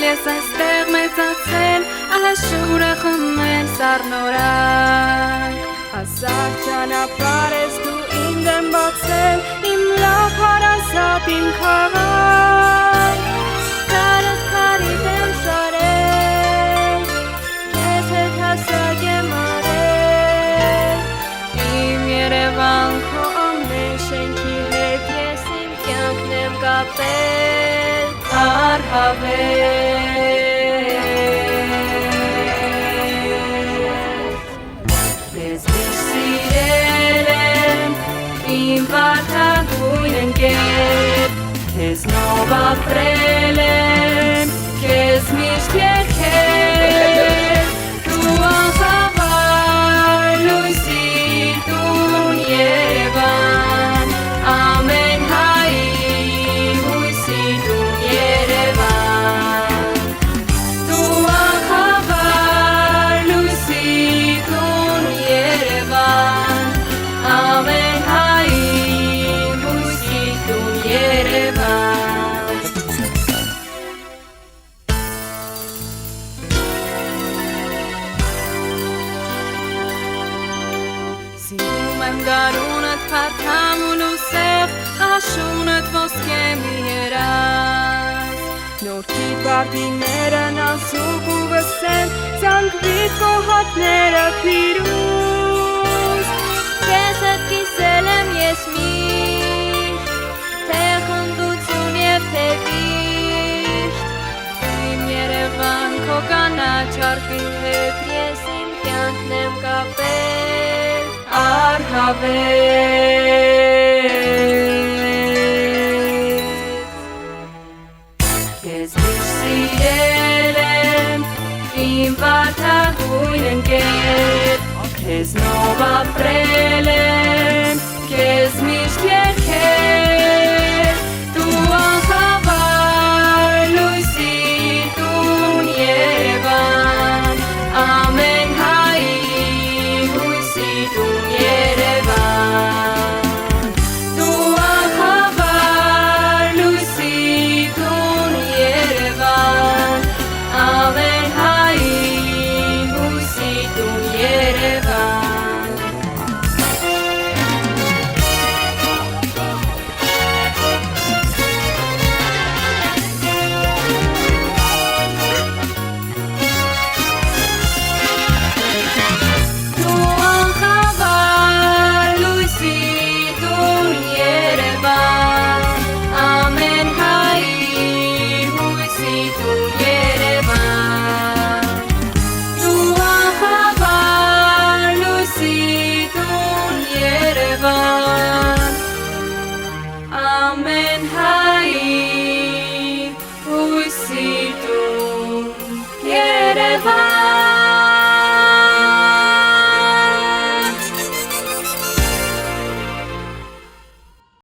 ես այստեղ մեծացել, աշուրը խմել սառնորակ Հազար ճանապարհ ես դու իմ դեմ բացել, իմ լավ հարազատ իմ քաղաք Քարդ քարի դեմ շարել, քեզ հետ հասակ եմ արել Իմ Երևան քո ամեն շենքի հետ ես իմ կյանքն եմ կապել Ես միշտ սիրել եմ իմ վարդագույն ընկեր Քեզ նով ապրել եմ, քեզ միշտ երգել Դու անխավար լույսի տուն Երևան Ամեն հայի հույսի տուն Երևան Դու անխավար լույսի տուն Երևան Ամեն հայի հույսի տուն Երևան Սիրում եմ գարունդ փարթամ ու լուսեղ Աշունդ ոսկե մի երազ Նորքիդ բարդիները նազուկ ու վսեմ Զանգվիդ կոհակները փիրուզ Քեզ հետ կիսել եմ ես միշտ Թե խնդություն և թե վիշտ Իմ Երևան քո կանաչ արկի հետ Ես իմ կյանքն եմ կապել արհավետ Քեզ միշտ սիրել եմ իմ վարդագույն ընկեր Քեզ նով ապրել